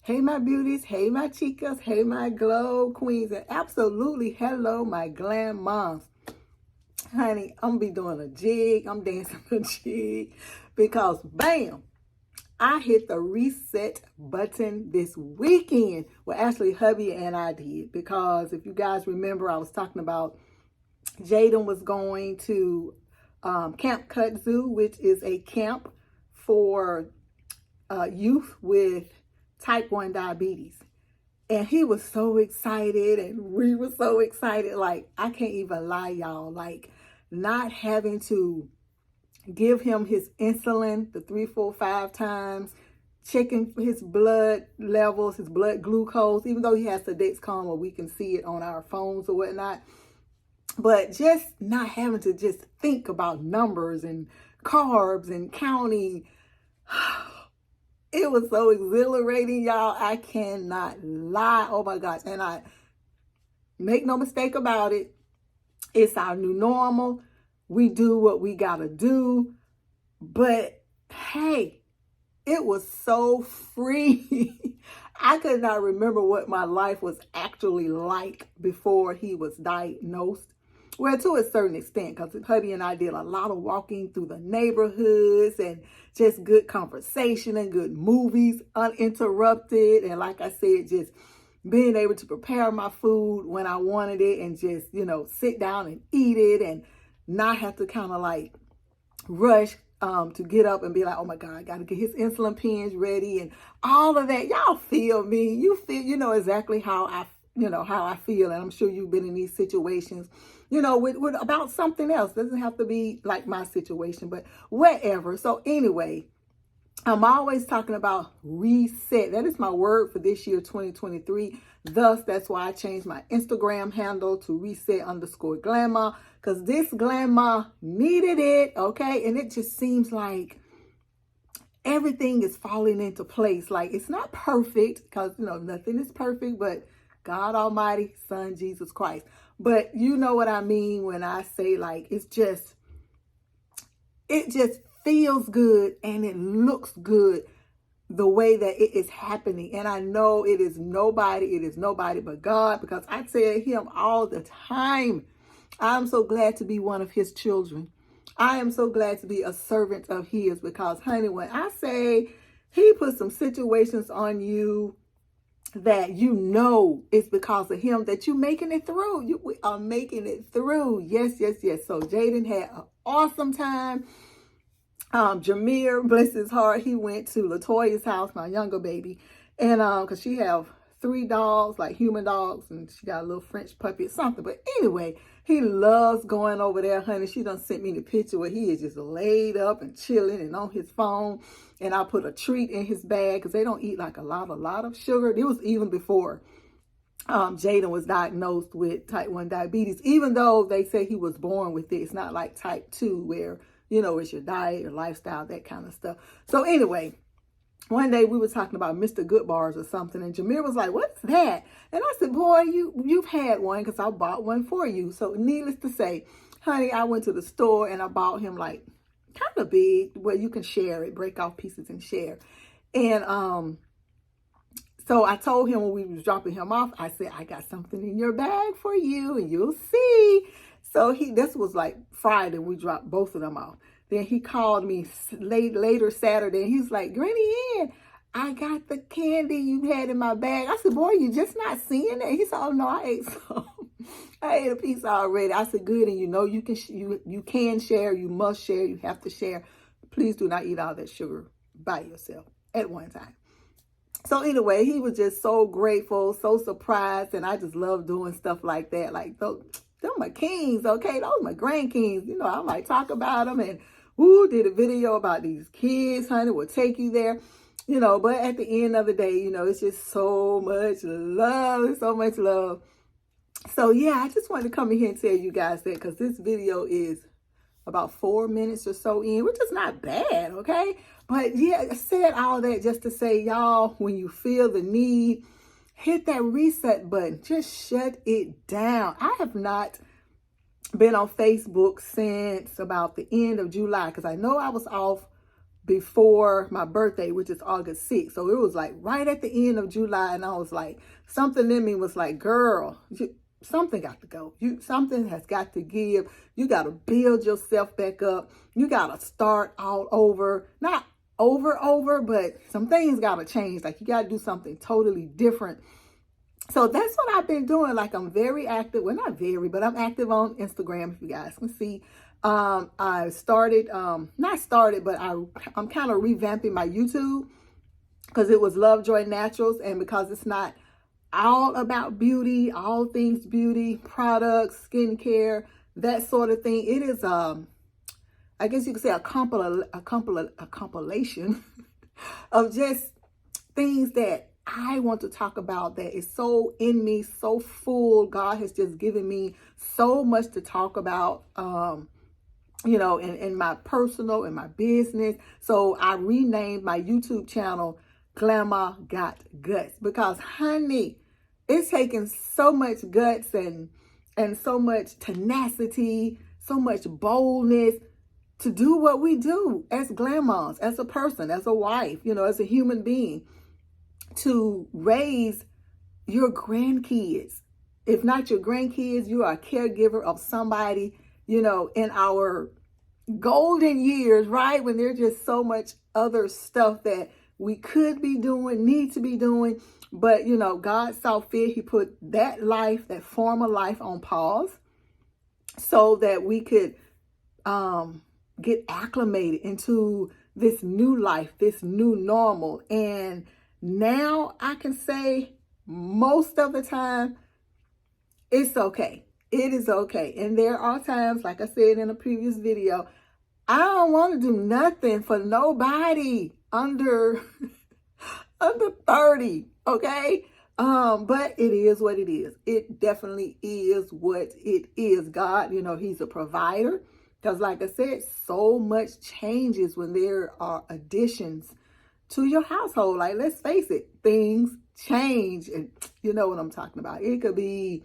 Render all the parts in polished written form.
Hey, my beauties. Hey, my chicas. Hey, my glow queens. And absolutely hello, my Glamm-Mahs. Honey, I'm going to be doing a jig. I'm dancing a jig because, bam, I hit the reset button this weekend. Well, actually, hubby and I did, because if you guys remember, I was talking about Jaden was going to Camp Kudzu, which is a camp for youth with type 1 diabetes. And he was so excited, and we were so excited. Like, I can't even lie, y'all. Like, not having to give him his insulin the 3, 4, 5 times, checking his blood levels, his blood glucose, even though he has the Dexcom where we can see it on our phones or whatnot. But just not having to just think about numbers and carbs and counting. It was so exhilarating, y'all. I cannot lie. Oh my gosh. And I make no mistake about it. It's our new normal. We do what we gotta do. But hey, it was so free. I could not remember what my life was actually like before he was diagnosed. Well, to a certain extent, because hubby and I did a lot of walking through the neighborhoods and just good conversation and good movies, uninterrupted. And like I said, just being able to prepare my food when I wanted it and just, sit down and eat it and not have to kind of like rush to get up and be like, oh my God, I got to get his insulin pens ready and all of that. Y'all feel me. You know exactly how I feel. And I'm sure you've been in these situations, with about something else. Doesn't have to be like my situation, but whatever. So anyway, I'm always talking about reset. That is my word for this year, 2023. Thus, that's why I changed my Instagram handle to reset_Glamm-Mah, because this Glamm-Mah needed it, okay? And it just seems like everything is falling into place. Like, it's not perfect, because, nothing is perfect, but God Almighty, Son, Jesus Christ. But you know what I mean when I say, like, it just feels good and it looks good the way that it is happening. And I know it is nobody but God, because I tell him all the time, I'm so glad to be one of his children. I am so glad to be a servant of his, because honey, when I say he put some situations on you that it's because of him that you're making it through. We are making it through. Yes, yes, yes. So Jaden had an awesome time. Jameer, bless his heart, he went to LaToya's house, my younger baby, and because she have 3 dogs, like human dogs, and she got a little French puppy or something. But anyway, he loves going over there, honey. She done sent me the picture where he is just laid up and chilling and on his phone. And I put a treat in his bag, because they don't eat like a lot of sugar. It was even before Jaden was diagnosed with type 1 diabetes, even though they say he was born with it. It's not like type 2 where, it's your diet, your lifestyle, that kind of stuff. So anyway, one day we were talking about Mr. Good Bars or something, and Jameer was like, what's that? And I said, boy, you've had one, because I bought one for you. So needless to say, honey, I went to the store and I bought him like kind of big where you can share it, break off pieces and share. And so I told him when we was dropping him off, I said, I got something in your bag for you and you'll see. So this was like Friday, we dropped both of them off. Then he called me later Saturday, and he's like, Granny Ann, I got the candy you had in my bag. I said, boy, you just not seeing it? He said, oh no, I ate some. I ate a piece already. I said, good, and you can share, you must share, you have to share. Please do not eat all that sugar by yourself at one time. So anyway, he was just so grateful, so surprised, and I just love doing stuff like that. Like, those my kings, okay? Those my grand kings. I might talk about them, and did a video about these kids, honey, will take you there. But at the end of the day, it's just so much love. It's so much love. So yeah, I just wanted to come in here and tell you guys that, because this video is about 4 minutes or so in, which is not bad, okay? But yeah, I said all that just to say, y'all, when you feel the need, hit that reset button. Just shut it down. I have not been on Facebook since about the end of July, because I know I was off before my birthday, which is August 6th. So it was like right at the end of July. And I was like, something in me was like, girl, something got to go. Something has got to give. You got to build yourself back up. You got to start all over. Not over, but some things got to change. Like you got to do something totally different. So that's what I've been doing. Like I'm very active. Well, not very, but I'm active on Instagram, if you guys can see. I started, not started, but I'm kind of revamping my YouTube because it was Lovejoy Naturals. And because it's not all about beauty, all things beauty, products, skincare, that sort of thing. It is, I guess you could say a compilation of just things that I want to talk about that is so in me, so full. God has just given me so much to talk about, you know, in my personal, in my business. So I renamed my YouTube channel Glamm-Mah Got Guts because, honey, it's taken so much guts and so much tenacity, so much boldness to do what we do as Glamm-Mahs, as a person, as a wife, you know, as a human being, to raise your grandkids. If not your grandkids, you are a caregiver of somebody, you know, in our golden years, right? When there's just so much other stuff that we could be doing, need to be doing. But, you know, God saw fit. He put that life, that former life on pause so that we could get acclimated into this new life, this new normal. And now I can say most of the time, it's okay. It is okay. And there are times, like I said in a previous video, I don't want to do nothing for nobody under 30, okay? But it is what it is. It definitely is what it is. God, you know, he's a provider. Because like I said, so much changes when there are additions to your household. Like, let's face it, things change. And you know what I'm talking about. It could be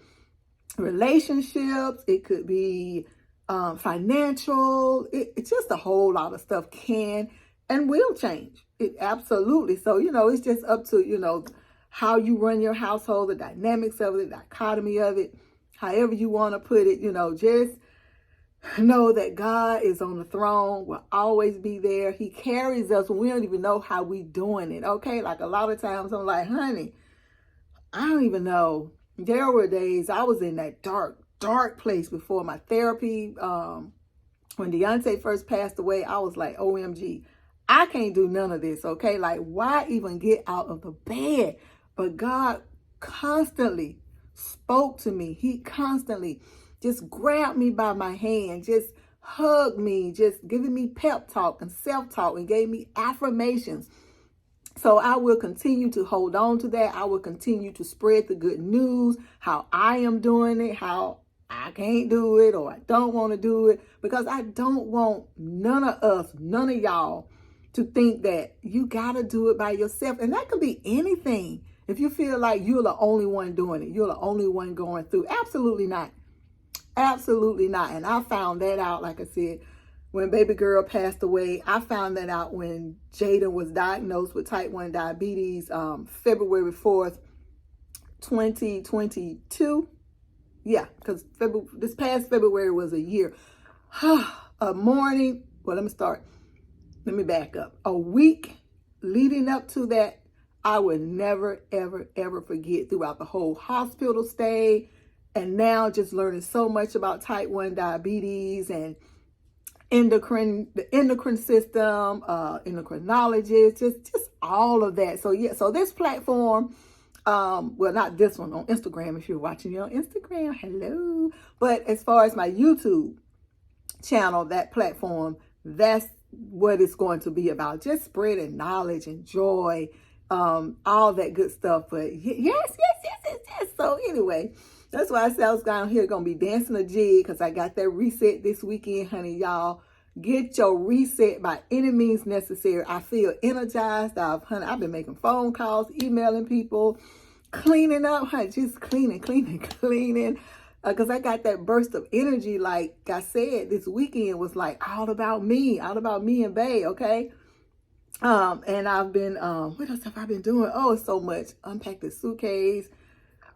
relationships. It could be financial. It's just a whole lot of stuff can and will change. It absolutely. So, you know, it's just up to, you know, how you run your household, the dynamics of it, the dichotomy of it, however you want to put it, you know, just know that God is on the throne, will always be there. He carries us when we don't even know how we doing it, okay? Like a lot of times I'm like, honey, I don't even know. There were days I was in that dark place before my therapy. When Deontay first passed away, I was like, OMG, I can't do none of this, okay? Like, why even get out of the bed? But God constantly spoke to me. He constantly just grabbed me by my hand, just hugged me, just giving me pep talk and self-talk and gave me affirmations. So I will continue to hold on to that. I will continue to spread the good news, how I am doing it, how I can't do it or I don't want to do it, because I don't want none of us, none of y'all to think that you got to do it by yourself. And that could be anything. If you feel like you're the only one doing it, you're the only one going through. Absolutely not. Absolutely not. And I found that out, like I said, when baby girl passed away. I found that out when Jaden was diagnosed with type 1 diabetes, February 4th, 2022. Yeah, because this past February was a year. A morning, well, let me back up. A week leading up to that, I would never, ever, ever forget throughout the whole hospital stay. And now just learning so much about type 1 diabetes and the endocrine system, endocrinologist, just all of that. So yeah, so this platform, well, not this one, on Instagram, if you're watching me on Instagram, hello. But as far as my YouTube channel, that platform, that's what it's going to be about. Just spreading knowledge and joy, all that good stuff. But yes. So anyway, that's why I said I was down here going to be dancing a jig, because I got that reset this weekend, honey. Y'all, get your reset by any means necessary. I feel energized. I've been making phone calls, emailing people, cleaning up, honey, just cleaning. Because I got that burst of energy. Like I said, this weekend was like all about me and Bae, okay? And I've been, what else have I been doing? Oh, it's so much. Unpack the suitcase.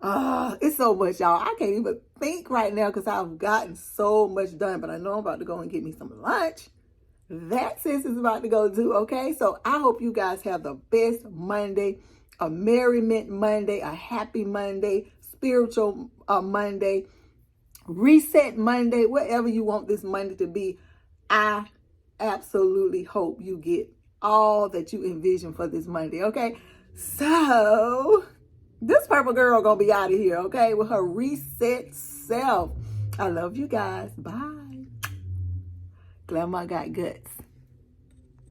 It's so much, y'all. I can't even think right now because I've gotten so much done. But I know I'm about to go and get me some lunch. That sis is about to go do, okay? So I hope you guys have the best Monday, a merriment Monday, a happy Monday, spiritual Monday, reset Monday, whatever you want this Monday to be. I absolutely hope you get all that you envision for this Monday, okay? So this purple girl gonna be out of here, okay, with her reset self. I love you guys. Bye. Glamm-Mah got guts.